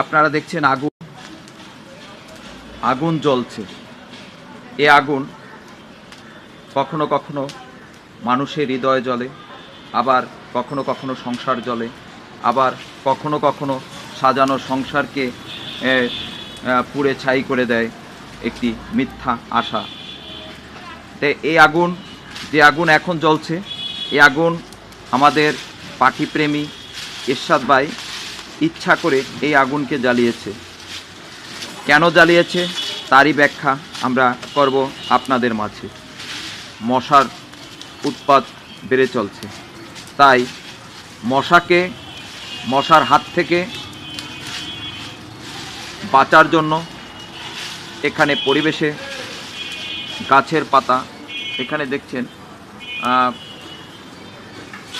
আপনারা দেখছেন আগুন আগুন জ্বলছে। এ আগুন কখনো কখনো মানুষের হৃদয়ে জ্বলে, আবার কখনো কখনো সংসার জ্বলে, আবার কখনো কখনো সাজানো সংসারকে পুড়ে ছাই করে দেয় একটি মিথ্যা আশা। তাই এই আগুন, যে আগুন এখন জ্বলছে, এই আগুন আমাদের পাখিপ্রেমী এরশাদ ভাই ইচ্ছা করে এই আগুনকে জ্বালিয়েছে। কেন জ্বালিয়েছে তারই ব্যাখ্যা আমরা করব আপনাদের মাঝে। মশার উৎপাত বেড়ে চলছে, তাই মশার হাত থেকে বাঁচার জন্য এখানে পরিবেশে গাছের পাতা, এখানে দেখছেন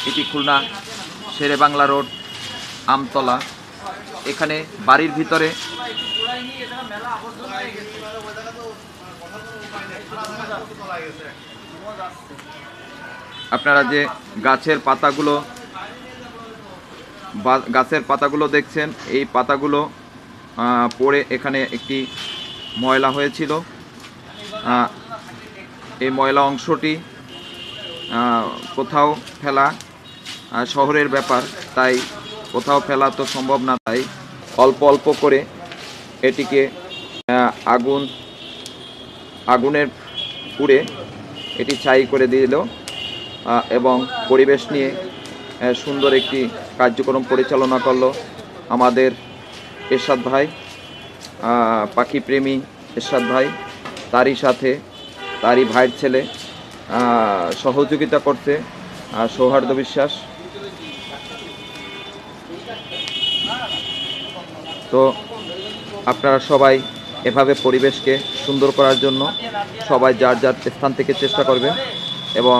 এটি খুলনা শেরেবাংলা রোড আমতলা, এখানে বাড়ির ভিতরে আপনারা যে গাছের পাতাগুলো দেখছেন, এই পাতাগুলো পড়ে এখানে একটি ময়লা হয়েছিল। এই ময়লা অংশটি কোথাও ফেলা শহরের ব্যাপার, তাই কোথাও ফেলা তো সম্ভব না, তাই অল্প অল্প করে এটিকে আগুনের পুড়ে এটি ছাই করে দিল এবং পরিবেশ নিয়ে সুন্দর একটি কার্যক্রম পরিচালনা করলো আমাদের এরশাদ ভাই, পাখিপ্রেমী এরশাদ ভাই। তারই সাথে তারই ভাইয়ের ছেলে সহযোগিতা করতে সৌহার্দ্য বিশ্বাস। তো আপনারা সবাই এভাবে পরিবেশকে সুন্দর করার জন্য সবাই যার যার স্থান থেকে চেষ্টা করবেন এবং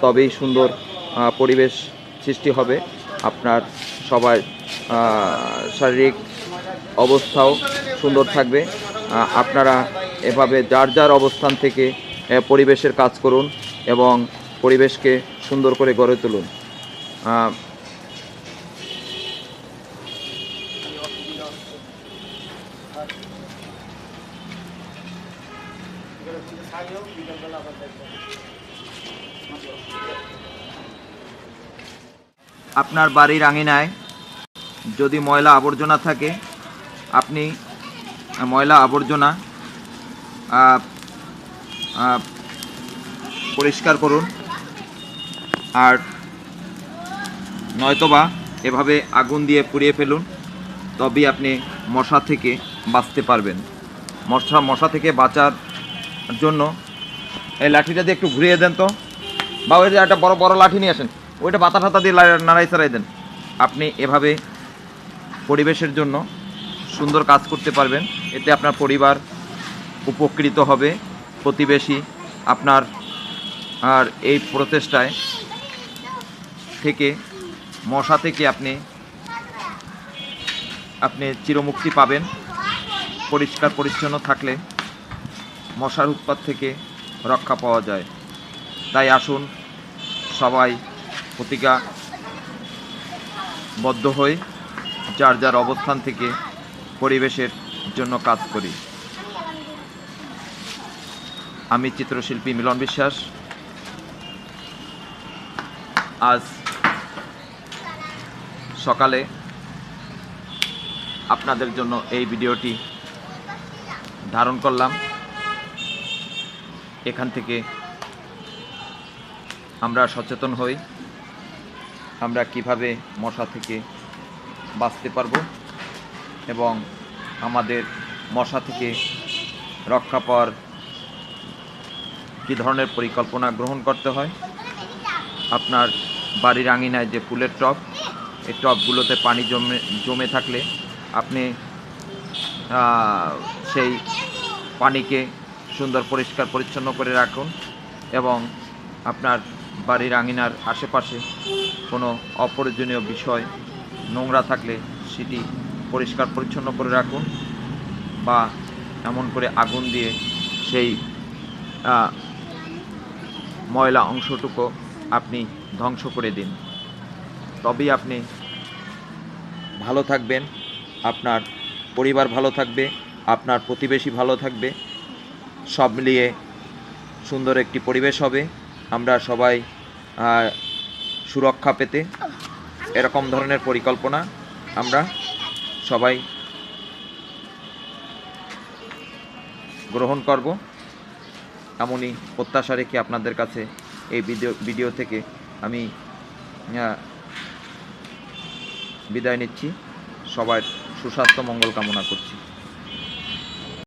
তবেই সুন্দর পরিবেশ সৃষ্টি হবে। আপনার সবার শারীরিক অবস্থাও সুন্দর থাকবে। আপনারা এভাবে যার যার অবস্থান থেকে পরিবেশের কাজ করুন এবং পরিবেশকে সুন্দর করে গড়ে তুলুন। আপনার বাড়ির আঙিনায় যদি ময়লা আবর্জনা থাকে, আপনি ময়লা আবর্জনা পরিষ্কার করুন, আর নয়তোবা এভাবে আগুন দিয়ে পুড়িয়ে ফেলুন, তবেই আপনি মশা থেকে বাঁচতে পারবেন। মশা থেকে বাঁচার জন্য এই লাঠিটা দিয়ে একটু ঘুরিয়ে দেন তো, বা ওই যে একটা বড় বড় লাঠি নিয়ে আসেন, ওইটা বাতা ঠাতা দিয়ে নাড়াই চাড়াই দেন। আপনি এভাবে পরিবেশের জন্য সুন্দর কাজ করতে পারবেন, এতে আপনার পরিবার উপকৃত হবে, প্রতিবেশী আপনার আর এই প্রচেষ্টায় থেকে মশা থেকে আপনি চিরমুক্তি পাবেন। পরিষ্কার পরিচ্ছন্ন থাকলে মশার উৎপাত থেকে রক্ষা পাওয়া যায়। তাই আসুন সবাই প্রতিজ্ঞাবদ্ধ হয়ে যার যার অবস্থান থেকে পরিবেশের জন্য কাজ করি। আমি চিত্রশিল্পী মিলন বিশ্বাস আজ সকালে আপনাদের জন্য এই ভিডিওটি ধারণ করলাম। এখান থেকে আমরা সচেতন হই, আমরা কিভাবে মশা থেকে বাঁচতে পারব এবং আমাদের মশা থেকে রক্ষা পাওয়ার কী ধরনের পরিকল্পনা গ্রহণ করতে হয়। আপনার বাড়ির আঙিনায় যে ফুলের টব, এই টবগুলোতে পানি জমে থাকলে আপনি সেই পানিকে সুন্দর পরিষ্কার পরিচ্ছন্ন করে রাখুন এবং আপনার বাড়ির আঙিনার আশেপাশে কোনো অপ্রয়োজনীয় বিষয় নোংরা থাকলে সেটি পরিষ্কার পরিচ্ছন্ন করে রাখুন, বা এমন করে আগুন দিয়ে সেই ময়লা অংশটুকু আপনি ধ্বংস করে দিন। তবেই আপনি ভালো থাকবেন, আপনার পরিবার ভালো থাকবে, আপনার প্রতিবেশী ভালো থাকবে, সব মিলিয়ে সুন্দর একটি পরিবেশ হবে। আমরা সবাই সুরক্ষা পেতে এরকম ধরনের পরিকল্পনা আমরা সবাই গ্রহণ করব, এমনই প্রত্যাশা রেখে আপনাদের কাছে এই ভিডিও থেকে আমি বিদায় নিচ্ছি। সবার সুস্বাস্থ্য মঙ্গল কামনা করছি।